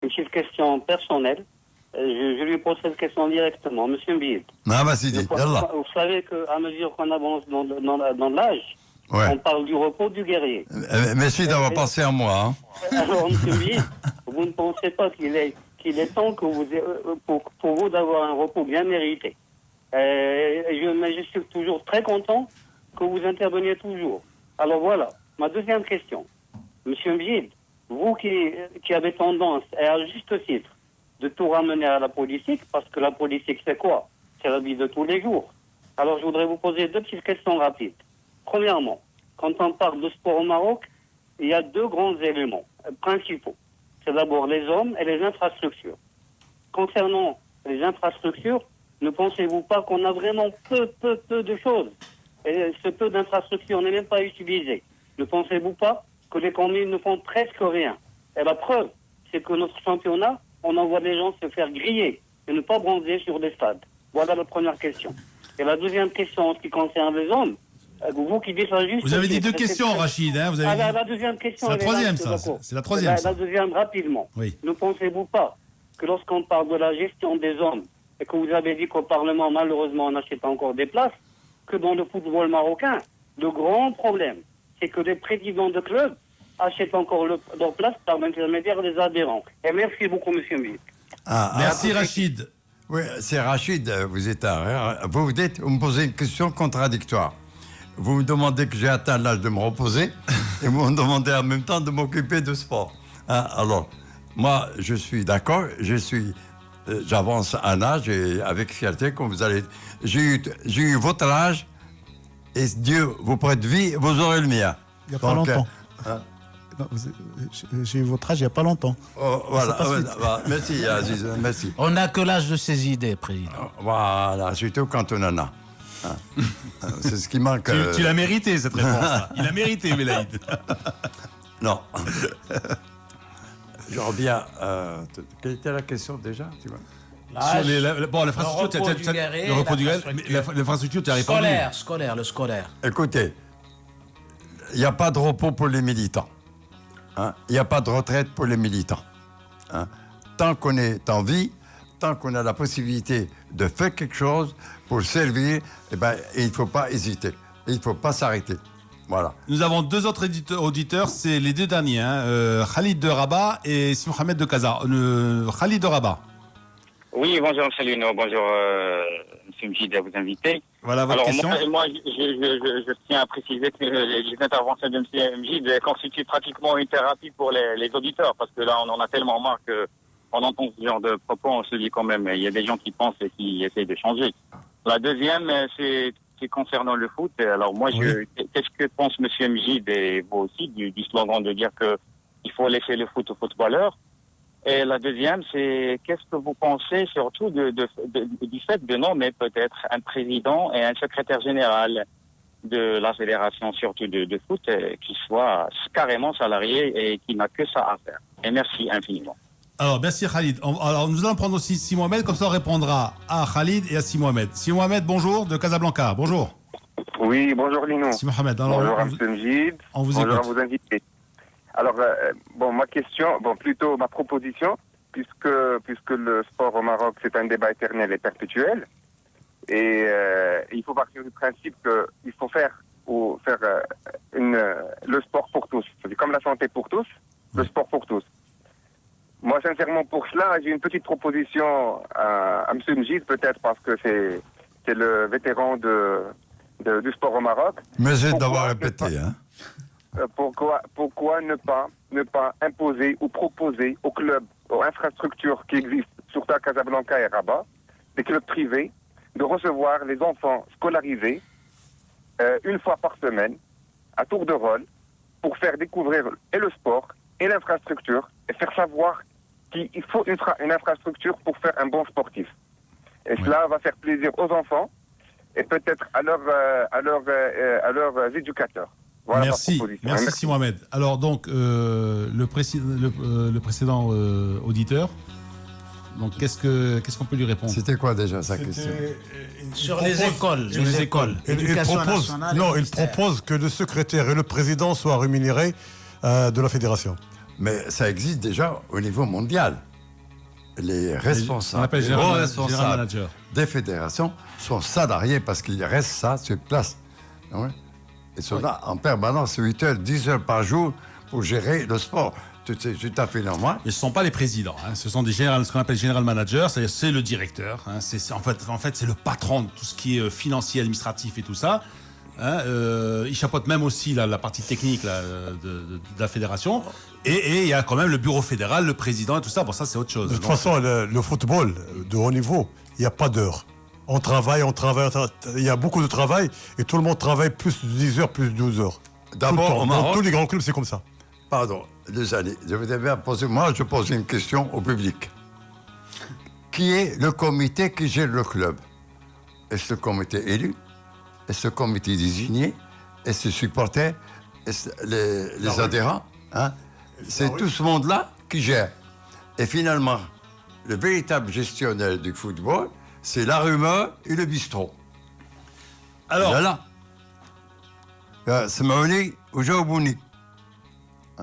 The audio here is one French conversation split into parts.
une petite question personnelle. Je lui pose cette question directement. Monsieur Mbid, vous savez qu'à mesure qu'on avance dans l'âge, on parle du repos du guerrier. Merci d'avoir pensé à moi. Alors, monsieur Mbid, vous ne pensez pas qu'il est temps que pour vous d'avoir un repos bien mérité. Je suis toujours très content que vous interveniez toujours. Alors voilà, ma deuxième question. Monsieur Mbid, vous qui avez tendance, et à juste titre, de tout ramener à la politique, parce que la politique, c'est quoi? C'est la vie de tous les jours. Alors, je voudrais vous poser deux petites questions rapides. Premièrement, quand on parle de sport au Maroc, il y a deux grands éléments principaux. C'est d'abord les hommes et les infrastructures. Concernant les infrastructures, ne pensez-vous pas qu'on a vraiment peu de choses? Et ce peu d'infrastructures n'est même pas utilisé. Ne pensez-vous pas que les communes ne font presque rien? Et la preuve, c'est que notre championnat, on envoie les gens se faire griller et ne pas bronzer sur des stades. Voilà la première question. Et la deuxième question, en ce qui concerne les hommes, vous qui dites ça juste... Vous avez dit deux questions, Rachid. Hein, la deuxième question... C'est la troisième, ça. C'est la troisième, la deuxième, rapidement. Oui. Ne pensez-vous pas que lorsqu'on parle de la gestion des hommes, et que vous avez dit qu'au Parlement, malheureusement, on n'achète pas encore des places, que dans le football marocain, le grand problème, c'est que les présidents de clubs achètent encore leurs places par l'intermédiaire des adhérents. Et merci beaucoup, monsieur Mbid. Merci, Rachid. Oui, c'est Rachid, vous êtes vous me posez une question contradictoire. Vous me demandez que j'ai atteint l'âge de me reposer et vous me demandez en même temps de m'occuper de sport. Alors, moi, je suis d'accord, j'avance un âge et avec fierté, comme vous allez... J'ai eu votre âge et Dieu vous prête vie, vous aurez le mien. Il n'y a pas longtemps. J'ai eu votre âge il n'y a pas longtemps. Voilà, merci Aziz, merci. On n'a que l'âge de ses idées, président. Voilà, surtout quand on en a. C'est ce qui manque. Tu l'as mérité, cette réponse. Il a mérité, Belaïd. Non. Je reviens. Quelle était la question déjà, tu vois? L'infrastructure, tu as répondu. Le scolaire. Écoutez, il n'y a pas de repos pour les militants. Il n'y a pas de retraite pour les militants. Tant qu'on est en vie, tant qu'on a la possibilité de faire quelque chose pour servir, il ne faut pas hésiter. Il ne faut pas s'arrêter. Voilà. Nous avons deux autres auditeurs, c'est les deux derniers, Khalid de Rabat et Si Mohamed de Casa. Khalid de Rabat. Oui, bonjour M. Luno, bonjour M. Mjid à vous inviter. Voilà votre question. Moi, je tiens à préciser que les interventions de M. Mjid constituent pratiquement une thérapie pour les auditeurs, parce que là, on en a tellement marre qu'on entend ce genre de propos, on se dit quand même, il y a des gens qui pensent et qui essayent de changer. La deuxième, c'est concernant le foot. Alors moi, qu'est-ce que pense M. Mjid et vous aussi du slogan de dire qu'il faut laisser le foot aux footballeurs? Et la deuxième, c'est qu'est-ce que vous pensez surtout du fait de nommer peut-être un président et un secrétaire général de la fédération, surtout de foot, qui soit carrément salarié et qui n'a que ça à faire. Et merci infiniment. Alors, merci Khalid. Alors, nous allons prendre aussi Si Mohamed, comme ça on répondra à Khalid et à Si Mohamed. Si Mohamed, bonjour, de Casablanca. Bonjour. Oui, bonjour Lino. Si Mohamed. Alors, bonjour à M. Mjid. Bonjour à vos invités. Alors, ma question, plutôt ma proposition, puisque le sport au Maroc, c'est un débat éternel et perpétuel, et il faut partir du principe qu'il faut faire le sport pour tous. C'est comme la santé pour tous, le sport pour tous. Moi, sincèrement, pour cela, j'ai une petite proposition à M. Mjid, peut-être parce que c'est le vétéran du sport au Maroc. Mais j'ai d'avoir répété, Pourquoi ne pas imposer ou proposer aux clubs, aux infrastructures qui existent, surtout à Casablanca et Rabat, des clubs privés, de recevoir les enfants scolarisés une fois par semaine, à tour de rôle, pour faire découvrir et le sport et l'infrastructure, et faire savoir qu'il faut une infrastructure pour faire un bon sportif. Et cela va faire plaisir aux enfants et peut-être à leurs éducateurs. Voilà. Merci Si Mohamed. Alors donc, le précédent auditeur, donc qu'est-ce qu'on peut lui répondre? C'était quoi déjà sa question? Sur les écoles. Il propose que le secrétaire et le président soient rémunérés de la fédération. Mais ça existe déjà au niveau mondial. les On responsables, appelle les général, grands général responsables manager. des fédérations sont salariés parce qu'il reste ça sur place. Ouais. Ils sont là en permanence 8 heures, 10 heures par jour pour gérer le sport. C'est tout à fait normal. Mais ce ne sont pas les présidents, hein. Ce sont ce qu'on appelle général manager, c'est le directeur. Hein. En fait, c'est le patron de tout ce qui est financier, administratif et tout ça. Hein. Il chapeaute même aussi la partie technique là, de la fédération. Et il y a quand même le bureau fédéral, le président et tout ça. Bon, ça, c'est autre chose. De toute façon, le football de haut niveau, il n'y a pas d'heure. On travaille. Il y a beaucoup de travail et tout le monde travaille plus de 10 heures, plus de 12 heures. D'abord, au dans Maroc, tous les grands clubs, c'est comme ça. pardon, désolé, je pose une question au public. Qui est le comité qui gère le club? Est-ce le comité élu? Est-ce le comité désigné? Est-ce les supporters? Est-ce les adhérents? Hein? C'est tout ce monde-là qui gère. Et finalement, le véritable gestionnaire du football, c'est la rumeur et le bistrot. Alors, Voilà. C'est Maoni ou Jaobouni.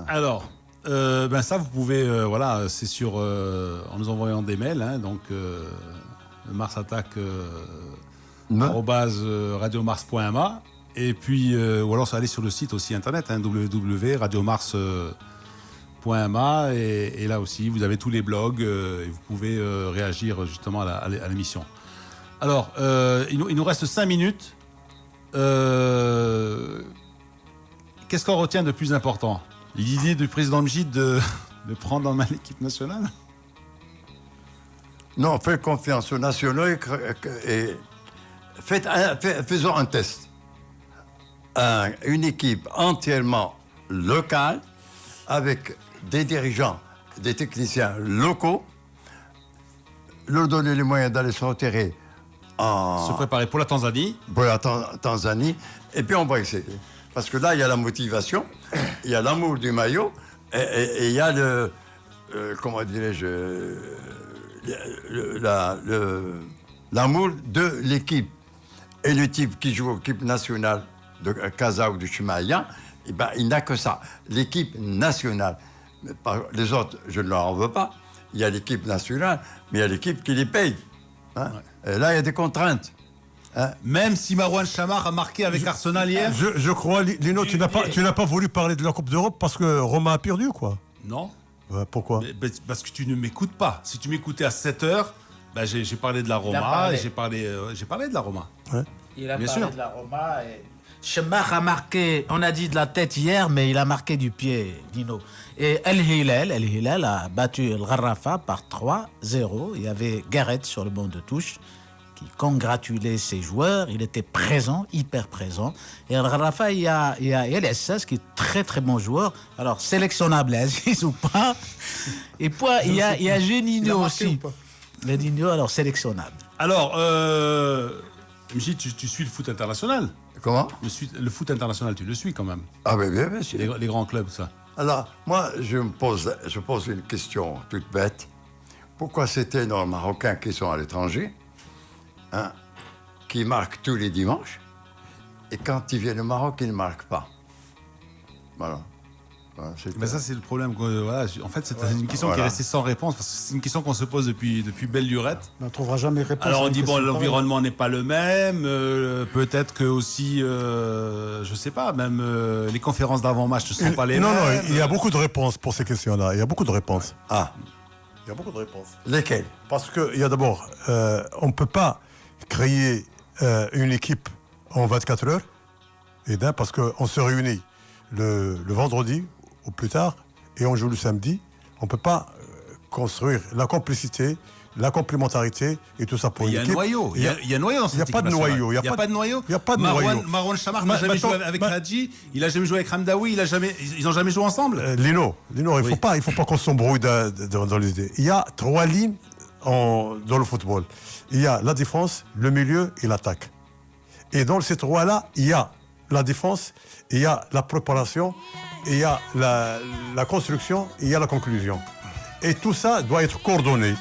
Alors, ça, vous pouvez, voilà, c'est sur, en nous envoyant des mails, hein, donc marsattaque @radiomars.ma, et puis, ou alors ça aller sur le site aussi internet, hein, www.radiomars.ma, et là aussi, vous avez tous les blogs, et vous pouvez réagir justement à l'émission. Alors, il nous reste 5 minutes. Qu'est-ce qu'on retient de plus important? L'idée du président Mjid de prendre en main l'équipe nationale? Non, faites confiance aux nationaux et faisons un test. Une équipe entièrement locale, avec des dirigeants, des techniciens locaux, leur donner les moyens d'aller se retirer Se préparer pour la Tanzanie. pour la Tanzanie, et puis on va essayer. Parce que là, il y a la motivation, il y a l'amour du maillot, et il y a comment dirais-je, l'amour de l'équipe. Et le type qui joue aux équipes nationales de Casa ou de Chumaïa, eh ben, il n'a que ça, l'équipe nationale. Mais les autres, je ne leur en veux pas. Il y a l'équipe nationale, mais il y a l'équipe qui les paye. Hein. Et là, il y a des contraintes. Hein. Même si Marouane Chamar a marqué avec Arsenal hier. Je crois, Lino, tu n'as pas voulu parler de la Coupe d'Europe parce que Roma a perdu, quoi. Non. Pourquoi? Parce que tu ne m'écoutes pas. Si tu m'écoutais à 7h, j'ai parlé de la Roma et j'ai parlé de la Roma. Ouais. Il a Bien parlé sûr. de la Roma. Et... Chemar a marqué, on a dit de la tête hier, mais il a marqué du pied, Dino. Et El Hilal a battu El Gharafa par 3-0. Il y avait Gareth sur le banc de touche qui congratulait ses joueurs. Il était présent, hyper présent. Et El Gharafa, il y a El SS qui est très très bon joueur. Alors, sélectionnable, Aziz ou pas. Et puis, il y a Juninho aussi. Le Nino, alors sélectionnable. Alors, Mjid, tu suis le foot international. Comment? Le foot international, tu le suis quand même. Ah, mais bien sûr. Les grands clubs, ça. Alors, moi, je pose une question toute bête. Pourquoi c'était nos Marocains qui sont à l'étranger, hein, qui marquent tous les dimanches, et quand ils viennent au Maroc, ils ne marquent pas? Voilà. Mais ça, c'est le problème. Voilà, en fait, c'est une question qui est restée sans réponse, parce que c'est une question qu'on se pose depuis belle lurette. On ne trouvera jamais réponse. Alors on dit, bon, l'environnement n'est pas le même, peut-être que aussi, je sais pas, même les conférences d'avant-match ne sont pas les mêmes. Non, il y a beaucoup de réponses pour ces questions-là. Il y a beaucoup de réponses. Ah, Il y a beaucoup de réponses. lesquels? Parce qu'il y a d'abord, on ne peut pas créer une équipe en 24 heures, parce qu'on se réunit le vendredi au plus tard et on joue le samedi. On ne peut pas construire la complicité, la complémentarité et tout ça pour une équipe. Il y a un noyau dans cette équipe. Il n'y a pas de noyau. Il n'y a pas de noyau. Il n'y a pas de noyau. Marouane Chamar n'a jamais joué avec Hadji, il n'a jamais joué avec Hamdaoui, ils n'ont jamais joué ensemble. Lino, il ne faut pas qu'on s'embrouille dans les idées. Il y a 3 lignes dans le football. Il y a la défense, le milieu et l'attaque. Et dans ces 3-là, il y a la défense, il y a la préparation, il y a la construction, il y a la conclusion. Et tout ça doit être coordonné.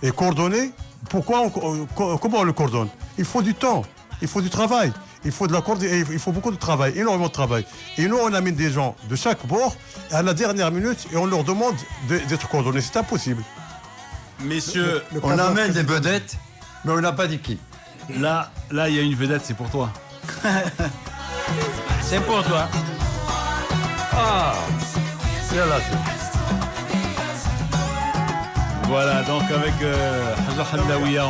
Et coordonné, comment on le coordonne? Il faut du temps, il faut du travail, il faut il faut beaucoup de travail, énormément de travail. Et nous, on amène des gens de chaque bord à la dernière minute et on leur demande d'être coordonnés. C'est impossible. Messieurs, On amène des vedettes, mais on n'a pas dit qui. là, il y a une vedette, c'est pour toi. C'est pour toi. Ah, c'est là, Voilà, donc avec Haja Hamdawiya,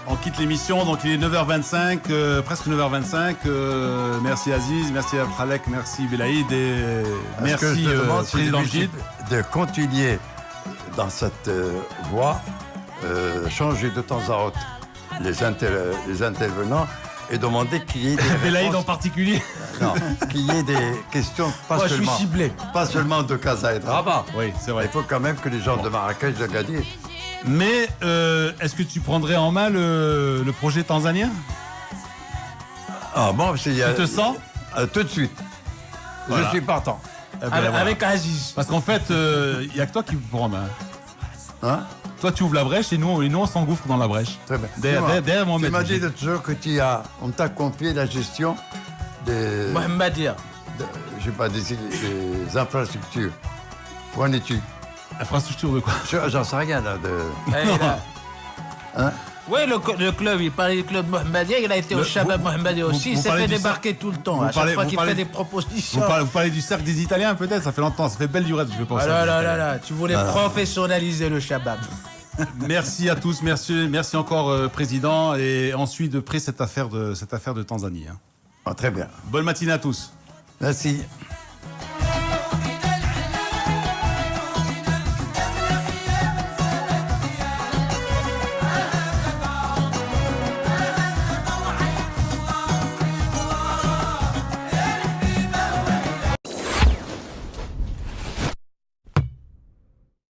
on quitte l'émission. Donc il est 9h25, presque 9h25. Merci Aziz, merci Abdalek, merci Belaïd et merci Président Gide. De continuer dans cette voie, changer de temps à autre les intervenants et demander qu'il y ait des Belaïd en réponses. particulier. Non, qu'il y ait des questions, Moi, je suis ciblé. pas seulement de Casa et de Rabat. Oui, c'est Il vrai. faut quand même que les gens de Marrakech, de Gadir, Mais est-ce que tu prendrais en main le projet tanzanien? ah bon, tu te sens tout de suite. Voilà. Je suis partant. Eh ben, voilà. Avec Aziz. Parce qu'en fait, il n'y a que toi qui prends en main. Hein? Toi, tu ouvres la brèche et nous on s'engouffre dans la brèche. Très bien. Derrière Tu Mohamed. m'as dit de toujours que on t'a confié la gestion des, Mohamedia. je sais pas, des infrastructures. Où en es-tu? Infrastructure de quoi? J'en sais rien là. Hein? Oui, le club, il parlait du club Mohamedia, il a été au Shabab Mohamedia aussi, il s'est fait débarquer tout le temps, à chaque fois qu'il fait des propositions. Vous parlez du cercle des Italiens peut-être? Ça fait longtemps, ça fait belle durée que je vais penser. Ah là, tu voulais professionnaliser le Shabab. Merci à tous, merci encore Président, et on suit de près cette affaire de Tanzanie. Hein. Ah, très bien. Bonne matinée à tous. Merci.